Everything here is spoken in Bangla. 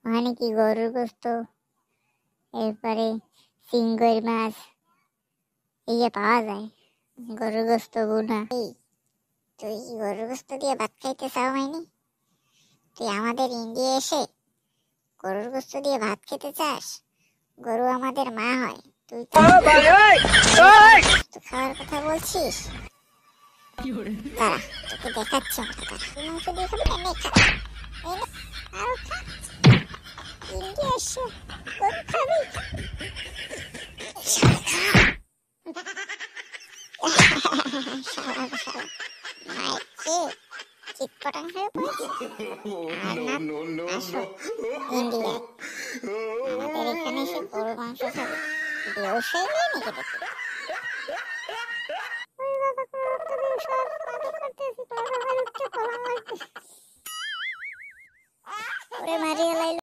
ওখানে কি গরুর গোস্ত, এরপরে চিংড়ি মাছ পাওয়া যায়, গরুর গোস্ত বুনা। এই তুই গরুর গোস্ত দিয়ে ভাত খাইতে চাও মাইনি? তুই আমাদের ইন্ডিয়া এসে গরুর গোস্ত দিয়ে ভাত খেতে চাস? গরু আমাদের মা হয়, তুই তো গোস্ত খাওয়ার কথা বলছিস। দাঁড়া, তোকে দেখাচ্ছি আমরা। তুই মাংস দিয়ে খাবি না? নে খা, এই নে, আরো খা। ইন্ডিয়া এসে গরু খাবি? শালা শালা মাইকে চিৎপটাং হয়ে পড়েছে। আর না আসো ইন্ডিয়ায়, আমাদের এখানে এসে গরু মাংস খাবে? ব্যবসায়ী নেই নাকি দেখি? ওই বাবা, কোনো রক্ত দিয়ে সব মাটি করতেছি, তোর বাবার উঠতে কলম লাগতেছে। ওরে মারিয়া লাইলো।